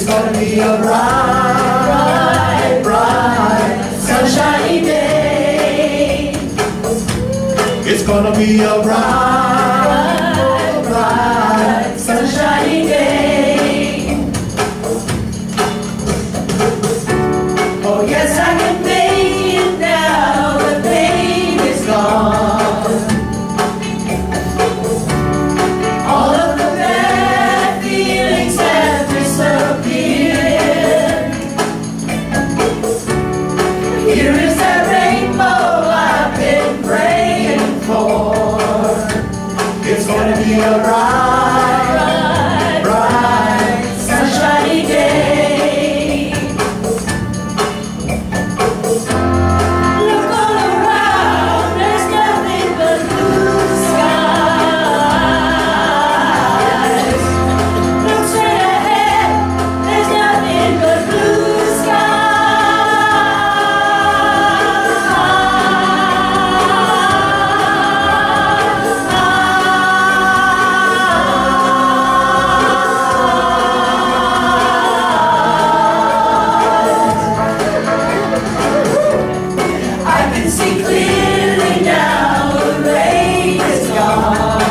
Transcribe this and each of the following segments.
gonna be a bright, bright, sunshiny day. It's gonna be a bright, bright, sunshiny day. Oh yes, I can make it now, the pain is gone. All of the bad feelings have disappeared. Here is that rainbow I've been praying for. It's gonna be a bright, bright, sunshiny day. Look all around, there's nothing but blue skies. Look straight ahead, there's nothing but blue I can see clearly now, the rain is gone.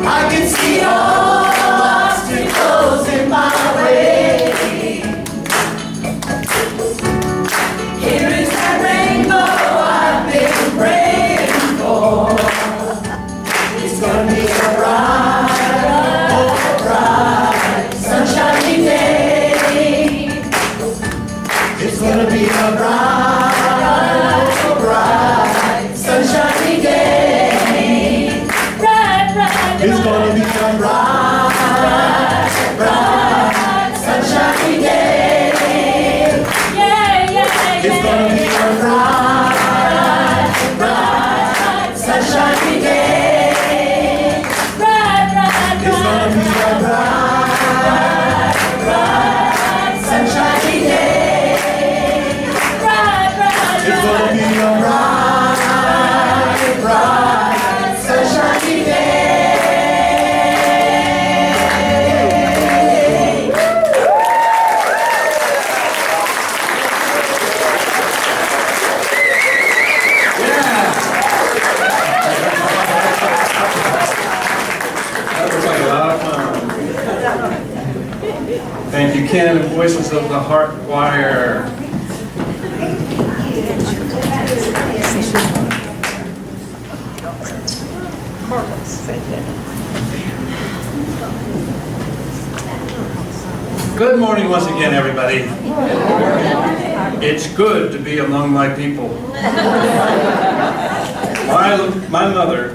I can see all the obstacles in my way. Here is that rainbow I've been praying for. It's gonna be a bright, bright, sunshiny day. It's gonna be a bright, bright, sunshiny day. Bright, bright, it's gonna be a bright, bright, sunshiny day. Yeah, yeah, it's gonna be a bright, bright, sunshiny day. Bright, bright, it's gonna be a bright, bright, sunshiny day. It's gonna be a bright, bright, sunshiny day. That was like a lot of fun. Thank you, Ken, and Voices of the Heart Choir. Good morning once again, everybody. It's good to be among my people. My mother,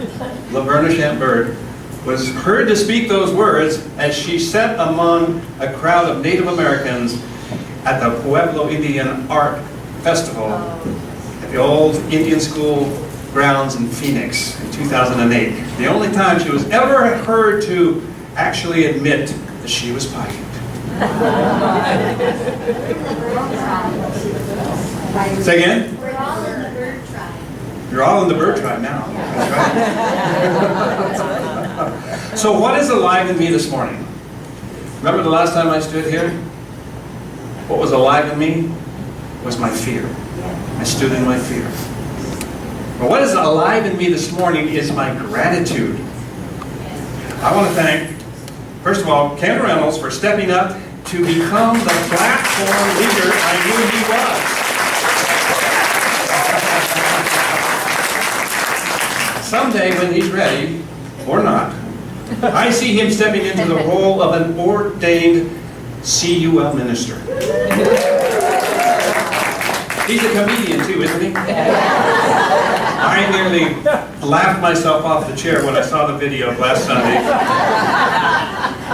Arvel Bird, was heard to speak those words as she sat among a crowd of Native Americans at the Pueblo Indian Art Festival at the old Indian School grounds in Phoenix in 2008. The only time she was ever heard to actually admit that she was Paiute. Say again? We're all in the bird tribe. You're all in the bird tribe now. That's right. So what is alive in me this morning? Remember the last time I stood here? What was alive in me was my fear. I stood in my fear. But what is alive in me this morning is my gratitude. I want to thank, first of all, Ken Reynolds for stepping up to become the platform leader I knew he was. Someday when he's ready, or not, I see him stepping into the role of an ordained CUL minister. He's a comedian too, isn't he? I nearly laughed myself off the chair when I saw the video of last Sunday,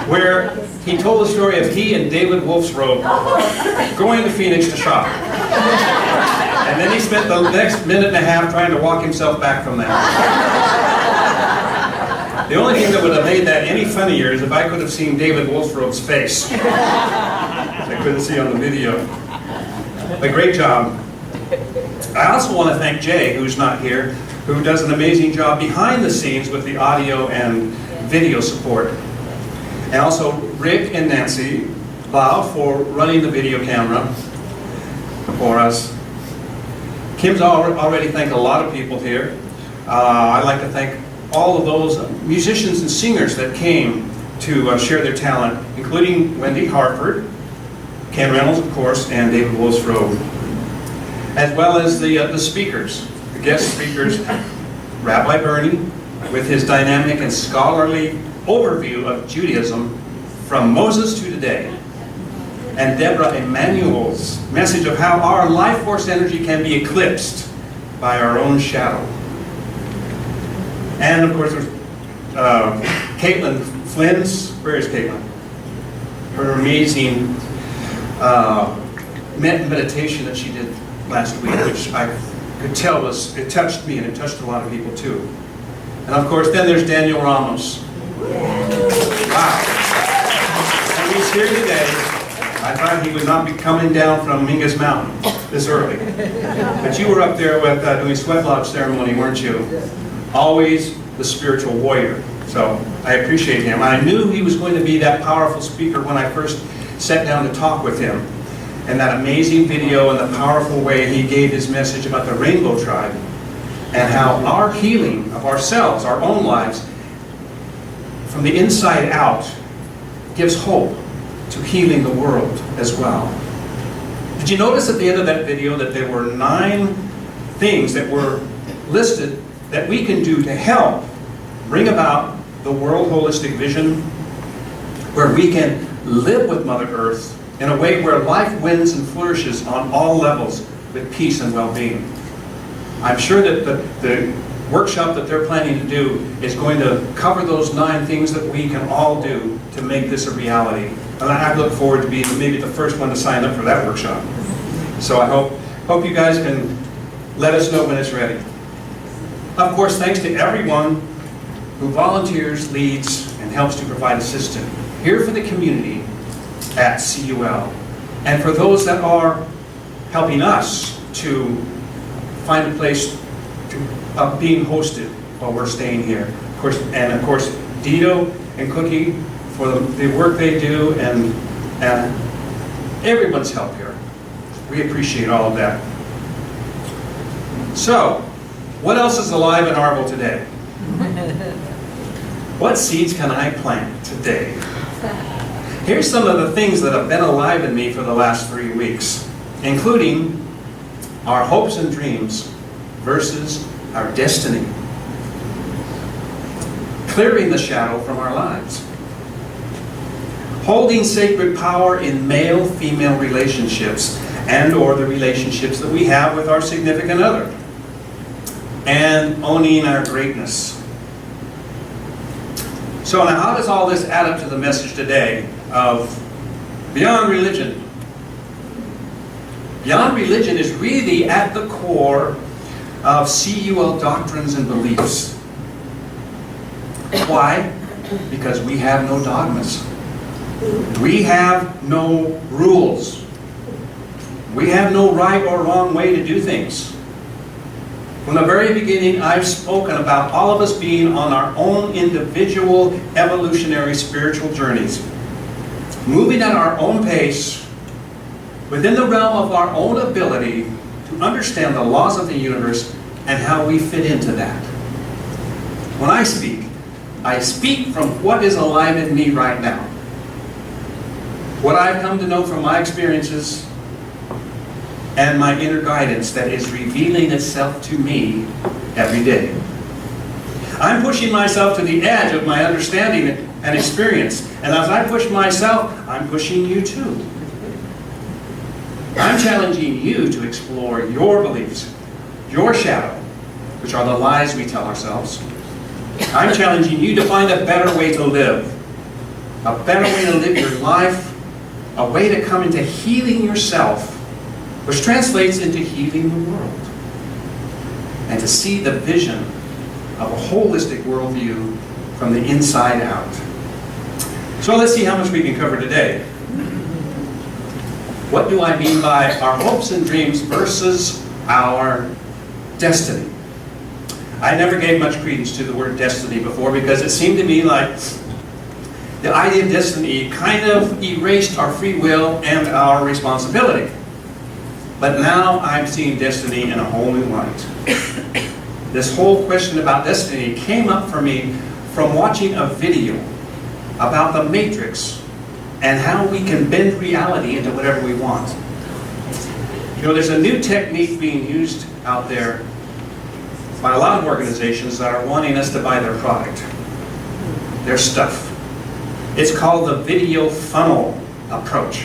where he told the story of he and David Wolfsrobe going to Phoenix to shop. And then he spent the next minute and a half trying to walk himself back from that. The only thing that would have made that any funnier is if I could have seen David Wolfsrobe's face. I couldn't see on the video. A great job. I also want to thank Jay, who's not here, who does an amazing job behind the scenes with the audio and video support. And also Rick and Nancy Lau for running the video camera for us. Kim's already thanked a lot of people here. I'd like to thank all of those musicians and singers that came to share their talent, including Wendy Harford, Ken Reynolds, of course, and David Wolfsrode, as well as the speakers, the guest speakers, Rabbi Bernie, with his dynamic and scholarly overview of Judaism from Moses to today, and Deborah Emanuel's message of how our life force energy can be eclipsed by our own shadow. And of course, there's Caitlin Flynn's, where is Caitlin? Her amazing meditation that she did last week, which I could tell it touched me and it touched a lot of people too. And of course, then there's Daniel Ramos. Wow. And he's here today. I thought he would not be coming down from Mingus Mountain this early. But you were up there with doing sweat lodge ceremony, weren't you? Always the spiritual warrior. So I appreciate him. I knew he was going to be that powerful speaker when I first sat down to talk with him. And that amazing video and the powerful way he gave his message about the Rainbow Tribe and how our healing of ourselves, our own lives, from the inside out, gives hope to healing the world as well. Did you notice at the end of that video that there were 9 things that were listed that we can do to help bring about the world holistic vision, where we can live with Mother Earth in a way where life wins and flourishes on all levels with peace and well-being? I'm sure that the workshop that they're planning to do is going to cover those 9 things that we can all do to make this a reality. And I look forward to being maybe the first one to sign up for that workshop. So I hope you guys can let us know when it's ready. Of course, thanks to everyone who volunteers, leads, and helps to provide assistance here for the community at CUL, and for those that are helping us to find a place of being hosted while we're staying here. Of course, Dito and Cookie for the work they do, and everyone's help here. We appreciate all of that. So, what else is alive in Arvel today? What seeds can I plant today? Here's some of the things that have been alive in me for the last 3 weeks, including our hopes and dreams versus our destiny. Clearing the shadow from our lives. Holding sacred power in male-female relationships and or the relationships that we have with our significant other. And owning our greatness. So now how does all this add up to the message today of Beyond Religion? Beyond Religion is really at the core of CUL doctrines and beliefs. Why? Because we have no dogmas. We have no rules. We have no right or wrong way to do things. From the very beginning, I've spoken about all of us being on our own individual evolutionary spiritual journeys, moving at our own pace, within the realm of our own ability to understand the laws of the universe and how we fit into that. When I speak from what is alive in me right now. What I've come to know from my experiences and my inner guidance that is revealing itself to me every day. I'm pushing myself to the edge of my understanding and experience. And as I push myself, I'm pushing you too. I'm challenging you to explore your beliefs, your shadow, which are the lies we tell ourselves. I'm challenging you to find a better way to live. A better way to live your life. A way to come into healing yourself, which translates into healing the world. And to see the vision of a holistic worldview from the inside out. So let's see how much we can cover today. What do I mean by our hopes and dreams versus our destiny? I never gave much credence to the word destiny before because it seemed to me like the idea of destiny kind of erased our free will and our responsibility. But now I'm seeing destiny in a whole new light. This whole question about destiny came up for me from watching a video about the Matrix and how we can bend reality into whatever we want. You know, there's a new technique being used out there by a lot of organizations that are wanting us to buy their product, their stuff. It's called the video funnel approach,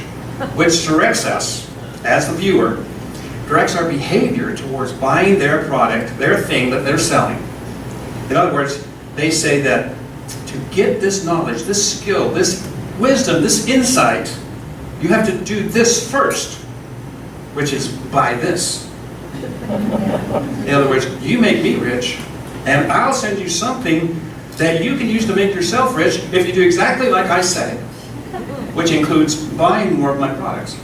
which directs us, as the viewer, directs our behavior towards buying their product, their thing that they're selling. In other words, they say that to get this knowledge, this skill, this wisdom, this insight, you have to do this first, which is buy this. In other words, you make me rich, and I'll send you something that you can use to make yourself rich if you do exactly like I say, which includes buying more of my products.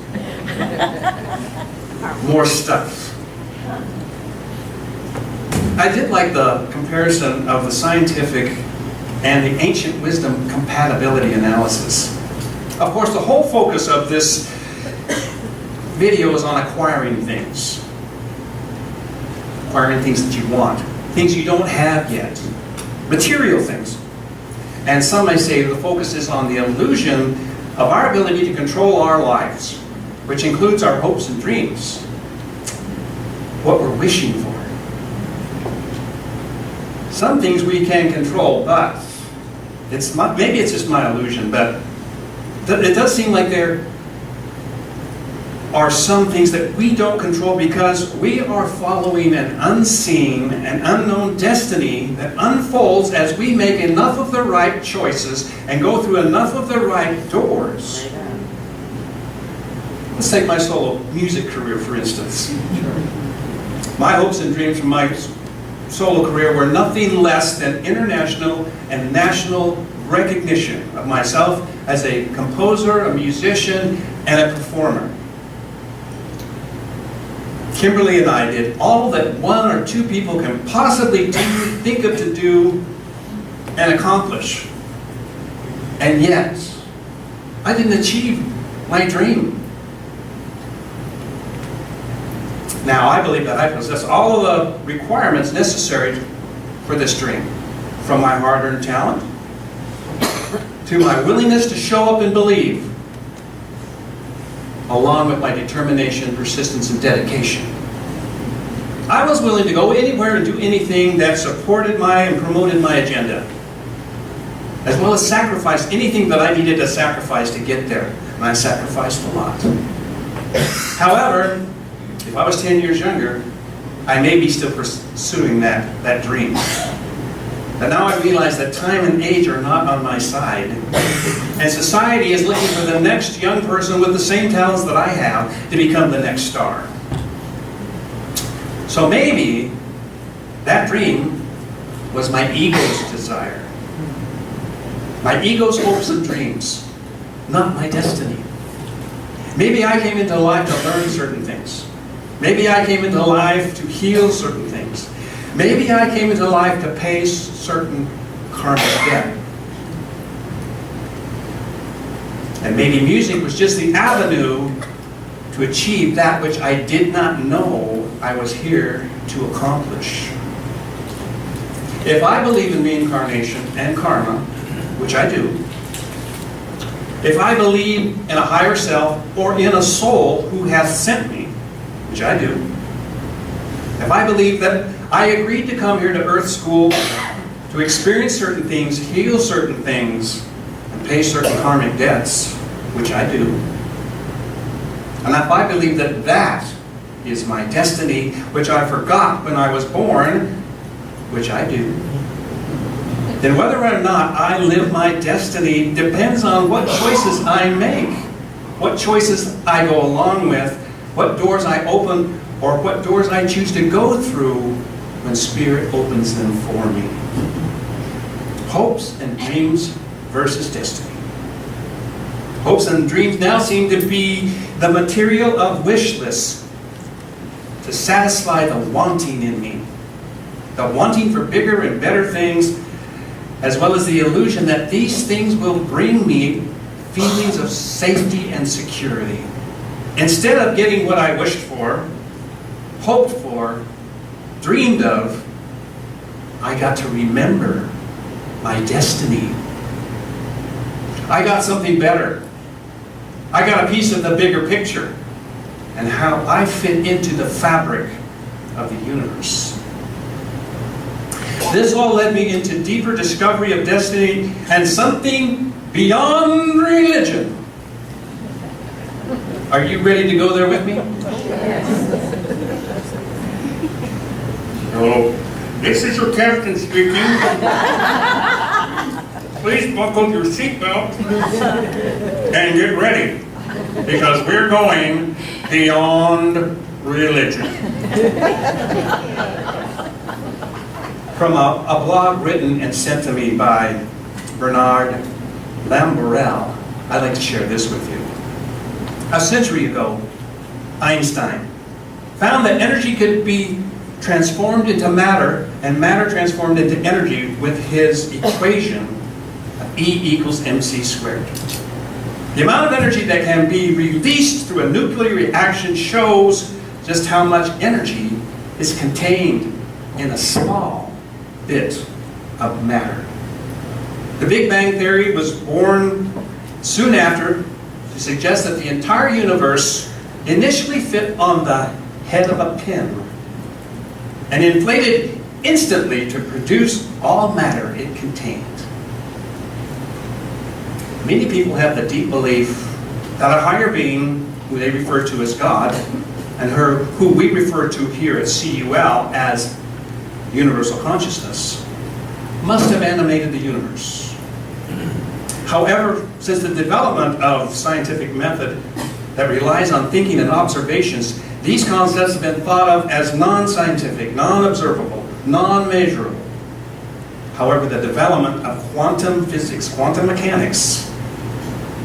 More stuff. I did like the comparison of the scientific and the ancient wisdom compatibility analysis. Of course, the whole focus of this video is on acquiring things. Acquiring things that you want. Things you don't have yet. Material things. And some may say the focus is on the illusion of our ability to control our lives, which includes our hopes and dreams. What we're wishing for. Some things we can control, but maybe it's just my illusion, but it does seem like there are some things that we don't control because we are following an unseen and unknown destiny that unfolds as we make enough of the right choices and go through enough of the right doors. Let's take my solo music career, for instance. My hopes and dreams from my solo career were nothing less than international and national recognition of myself as a composer, a musician, and a performer. Kimberly and I did all that one or two people can possibly think of to do and accomplish. And yet, I didn't achieve my dream. Now, I believe that I possess all of the requirements necessary for this dream. From my hard-earned talent, to my willingness to show up and believe, along with my determination, persistence, and dedication. I was willing to go anywhere and do anything that supported and promoted my agenda, as well as sacrifice anything that I needed to sacrifice to get there. And I sacrificed a lot. However, if I was 10 years younger, I may be still pursuing that dream. But now I realize that time and age are not on my side. And society is looking for the next young person with the same talents that I have to become the next star. So maybe that dream was my ego's desire. My ego's hopes and dreams, not my destiny. Maybe I came into life to learn certain things. Maybe I came into life to heal certain things. Maybe I came into life to pay certain karmic debt. And maybe music was just the avenue to achieve that which I did not know I was here to accomplish. If I believe in reincarnation and karma, which I do, if I believe in a higher self or in a soul who hath sent me, which I do, if I believe that I agreed to come here to Earth School to experience certain things, heal certain things, and pay certain karmic debts, which I do, and if I believe that that is my destiny, which I forgot when I was born, which I do, then whether or not I live my destiny depends on what choices I make, what choices I go along with, what doors I open, or what doors I choose to go through when Spirit opens them for me. Hopes and dreams versus destiny. Hopes and dreams now seem to be the material of wish lists to satisfy the wanting in me. The wanting for bigger and better things as well as the illusion that these things will bring me feelings of safety and security. Instead of getting what I wished for, hoped for, dreamed of, I got to remember my destiny. I got something better. I got a piece of the bigger picture and how I fit into the fabric of the universe. This all led me into deeper discovery of destiny and something beyond religion. Are you ready to go there with me? Hello, this is your captain speaking. Please buckle your seatbelt and get ready, because we're going beyond religion. From a blog written and sent to me by Bernard Lamborel, I'd like to share this with you. A century ago, Einstein found that energy could be transformed into matter and matter transformed into energy with his equation of E equals mc squared. The amount of energy that can be released through a nuclear reaction shows just how much energy is contained in a small bit of matter. The Big Bang Theory was born soon after to suggest that the entire universe initially fit on the head of a pin and inflated instantly to produce all matter it contained. Many people have the deep belief that a higher being, who they refer to as God, and who we refer to here at CUL as universal consciousness, must have animated the universe. However, since the development of scientific method that relies on thinking and observations, these concepts have been thought of as non-scientific, non-observable, non-measurable. However, the development of quantum physics, quantum mechanics,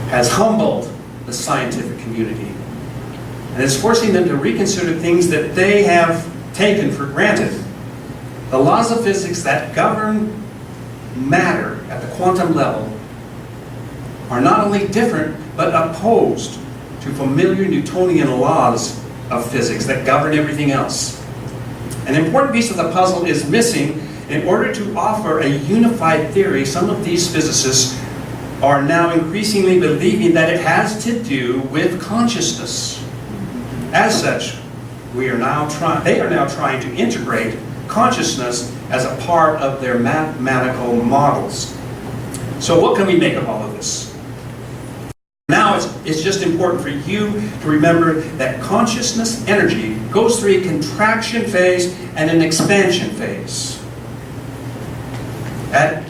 has humbled the scientific community and is forcing them to reconsider things that they have taken for granted. The laws of physics that govern matter at the quantum level are not only different, but opposed to familiar Newtonian laws of physics that govern everything else. An important piece of the puzzle is missing. In order to offer a unified theory, some of these physicists are now increasingly believing that it has to do with consciousness. As such, they are now trying to integrate consciousness as a part of their mathematical models. So what can we make of all of this? Now it's just important for you to remember that consciousness energy goes through a contraction phase and an expansion phase. At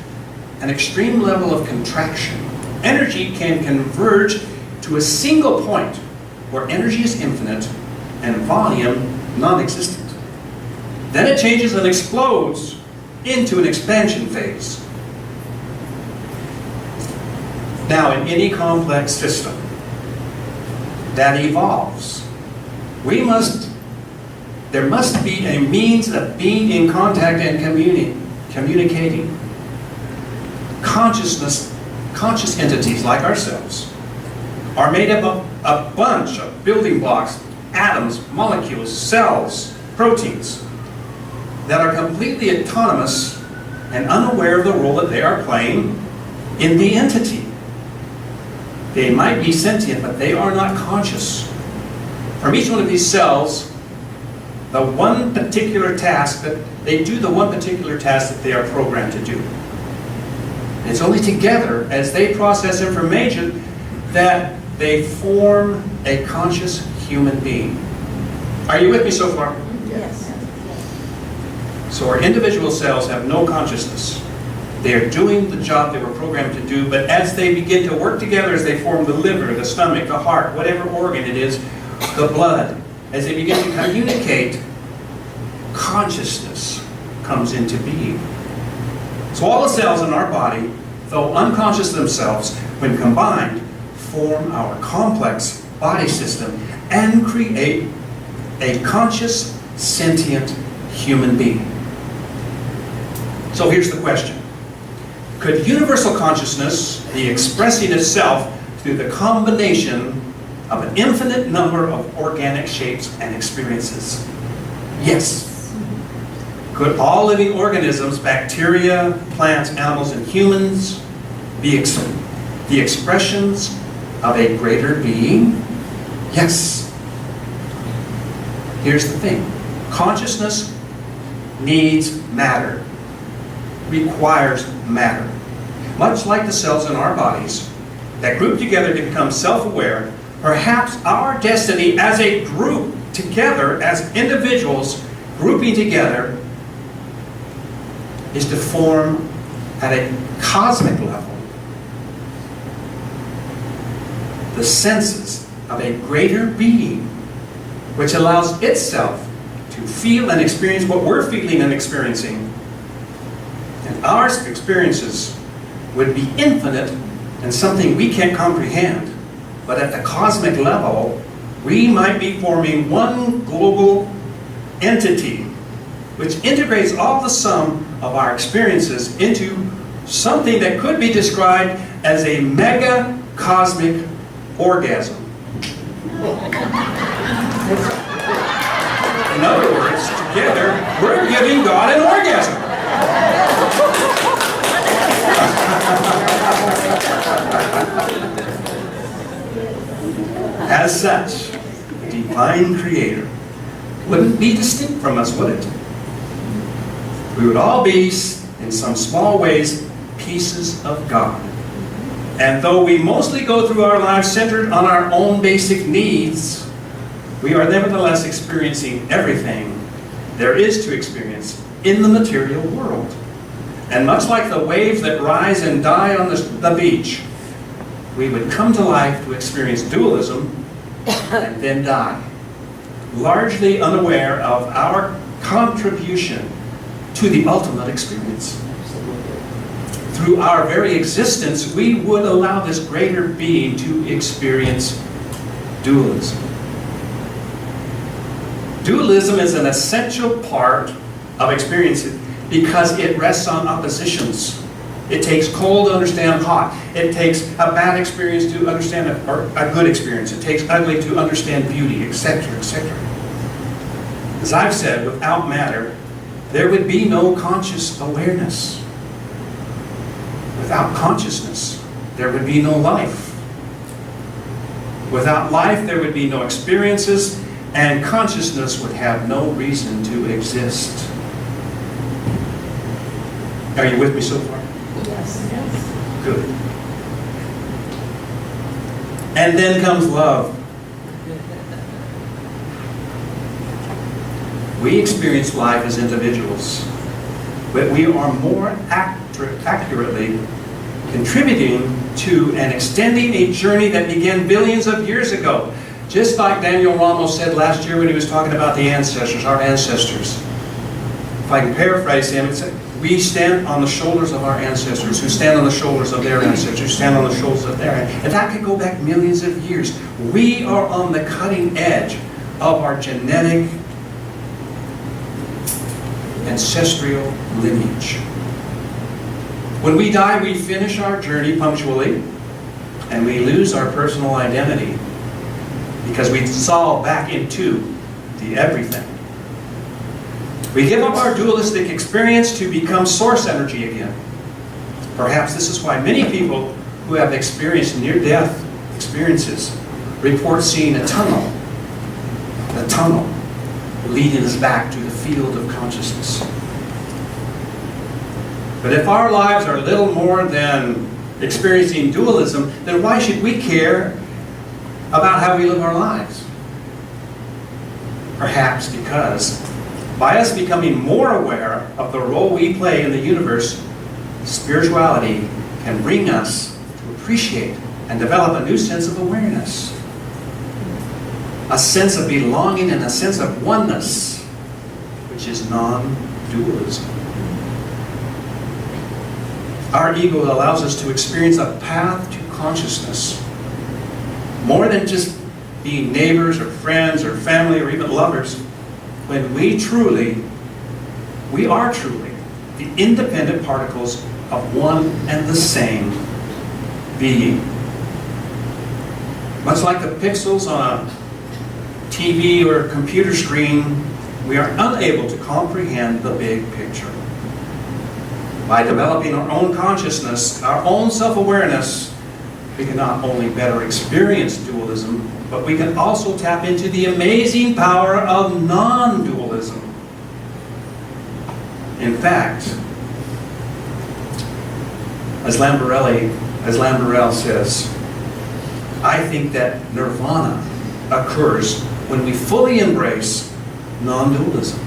an extreme level of contraction, energy can converge to a single point where energy is infinite and volume non-existent. Then it changes and explodes into an expansion phase. Now, in any complex system that evolves, there must be a means of being in contact and communicating. Conscious entities like ourselves are made up of a bunch of building blocks, atoms, molecules, cells, proteins that are completely autonomous and unaware of the role that they are playing in the entity. They might be sentient, but they are not conscious. From each one of these cells, the one particular task that they do, the one particular task that they are programmed to do. It's only together, as they process information, that they form a conscious human being. Are you with me so far? Yes. So our individual cells have no consciousness. They are doing the job they were programmed to do, but as they begin to work together, as they form the liver, the stomach, the heart, whatever organ it is, the blood, as they begin to communicate, consciousness comes into being. So all the cells in our body, though unconscious themselves, when combined, form our complex body system and create a conscious, sentient human being. So here's the question. Could universal consciousness be expressing itself through the combination of an infinite number of organic shapes and experiences? Yes. Could all living organisms, bacteria, plants, animals, and humans be the expressions of a greater being? Yes. Here's the thing. Consciousness needs matter, requires matter. Much like the cells in our bodies that group together to become self-aware, perhaps our destiny as a group together, as individuals grouping together, is to form at a cosmic level the senses of a greater being which allows itself to feel and experience what we're feeling and experiencing. And our experiences would be infinite and something we can't comprehend. But at the cosmic level, we might be forming one global entity which integrates all the sum of our experiences into something that could be described as a mega cosmic orgasm. In other words, together, we're giving God an orgasm. As such, the divine creator wouldn't be distinct from us, would it? We would all be, in some small ways, pieces of God. And though we mostly go through our lives centered on our own basic needs, we are nevertheless experiencing everything there is to experience in the material world. And much like the waves that rise and die on the beach, we would come to life to experience dualism and then die, largely unaware of our contribution to the ultimate experience. Through our very existence, we would allow this greater being to experience dualism. Dualism is an essential part of experience because it rests on oppositions. It takes cold to understand hot. It takes a bad experience to understand a good experience. It takes ugly to understand beauty, etc., etc. As I've said, without matter, there would be no conscious awareness. Without consciousness, there would be no life. Without life, there would be no experiences, and consciousness would have no reason to exist. Are you with me so far? Yes. Good. And then comes love. We experience life as individuals, but we are more accurately contributing to and extending a journey that began billions of years ago. Just like Daniel Ramos said last year when he was talking about the ancestors, our ancestors. If I can paraphrase him, it's we stand on the shoulders of our ancestors, who stand on the shoulders of their ancestors, who stand on the shoulders of their ancestors. And that could go back millions of years. We are on the cutting edge of our genetic ancestral lineage. When we die, we finish our journey punctually, and we lose our personal identity because we dissolve back into the everything. We give up our dualistic experience to become source energy again. Perhaps this is why many people who have experienced near-death experiences report seeing a tunnel leading us back to the field of consciousness. But if our lives are little more than experiencing dualism, then why should we care about how we live our lives? Perhaps because by us becoming more aware of the role we play in the universe, spirituality can bring us to appreciate and develop a new sense of awareness. A sense of belonging and a sense of oneness, which is non-dualism. Our ego allows us to experience a path to consciousness, more than just being neighbors or friends or family or even lovers, when we are truly the independent particles of one and the same being. Much like the pixels on a TV or computer screen, we are unable to comprehend the big picture. By developing our own consciousness, our own self-awareness, we can not only better experience dualism, but we can also tap into the amazing power of non-dualism. In fact, as Lamberell says, I think that nirvana occurs when we fully embrace non-dualism.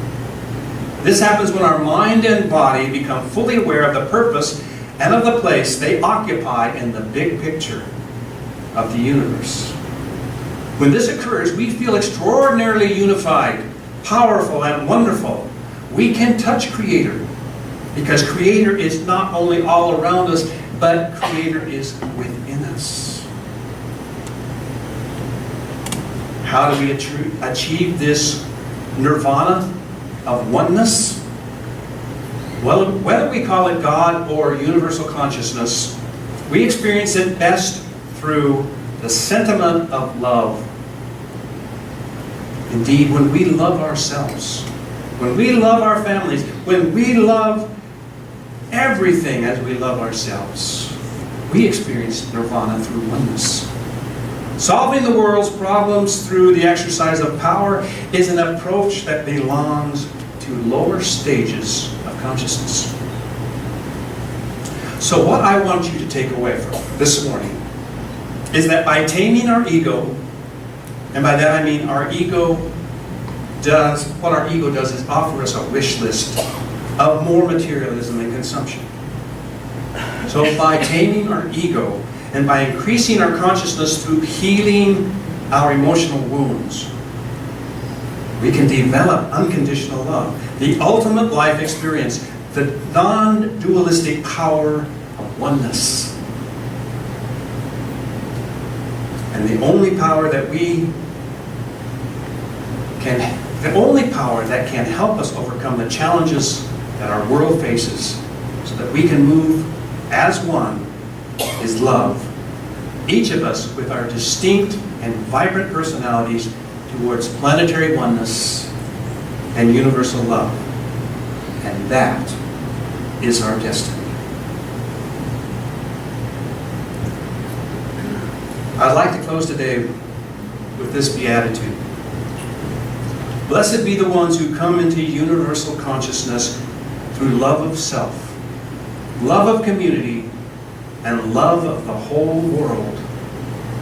This happens when our mind and body become fully aware of the purpose and of the place they occupy in the big picture of the universe. When this occurs, we feel extraordinarily unified, powerful, and wonderful. We can touch Creator, because Creator is not only all around us, but Creator is within us. How do we achieve this nirvana of oneness? Well, whether we call it God or universal consciousness, we experience it best through the sentiment of love. Indeed, when we love ourselves, when we love our families, when we love everything as we love ourselves, we experience nirvana through oneness. Solving the world's problems through the exercise of power is an approach that belongs to lower stages of consciousness. So what I want you to take away from this morning is that by taming our ego, and by that I mean what our ego does is offer us a wish list of more materialism and consumption. So by taming our ego, and by increasing our consciousness through healing our emotional wounds, we can develop unconditional love, the ultimate life experience, the non-dualistic power of oneness. And the only power that can help us overcome the challenges that our world faces so that we can move as one is love. Each of us with our distinct and vibrant personalities towards planetary oneness and universal love. And that is our destiny. I'd like to close today with this beatitude. Blessed be the ones who come into universal consciousness through love of self, love of community, and love of the whole world,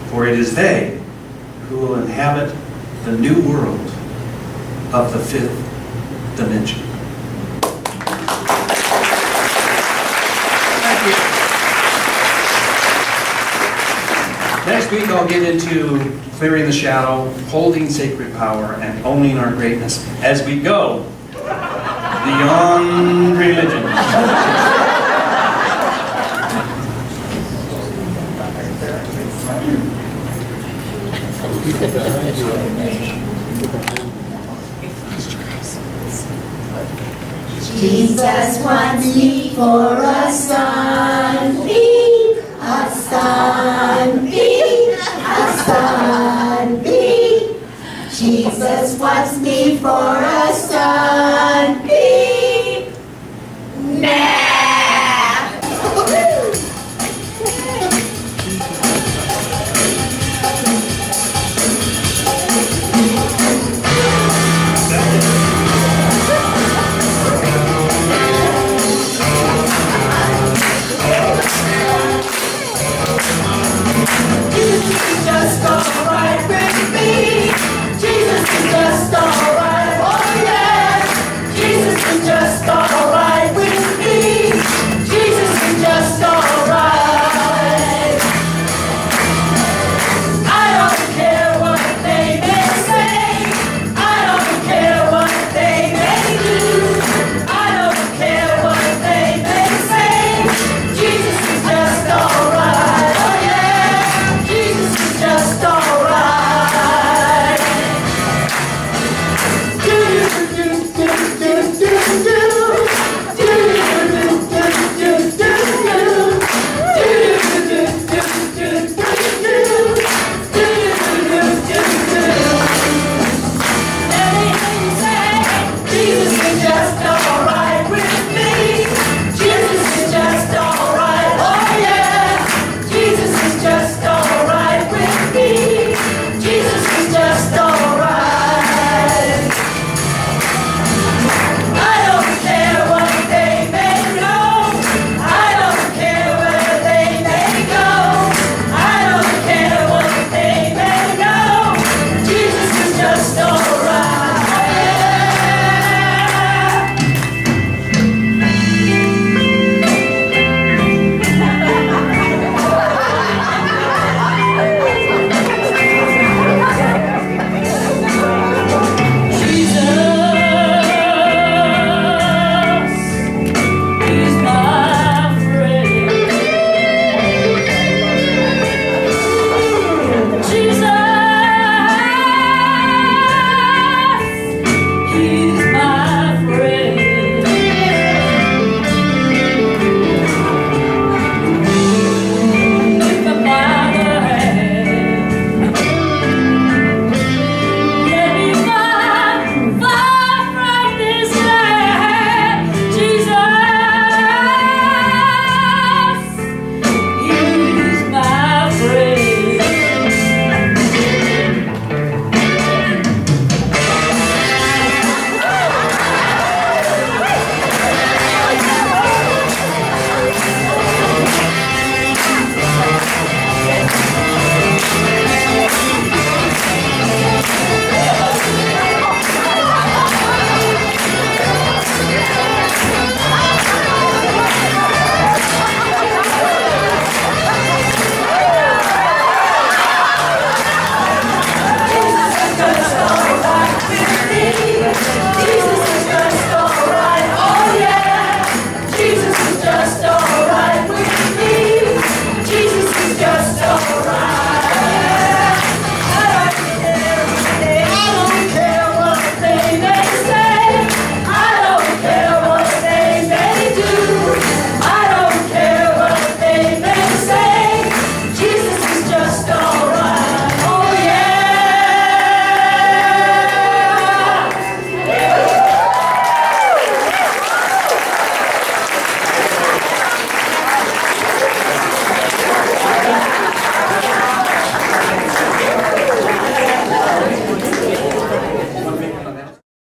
for it is they who will inhabit the new world of the fifth dimension. Thank you. Next week I'll get into clearing the shadow, holding sacred power, and owning our greatness as we go beyond religion. Jesus once before a sun.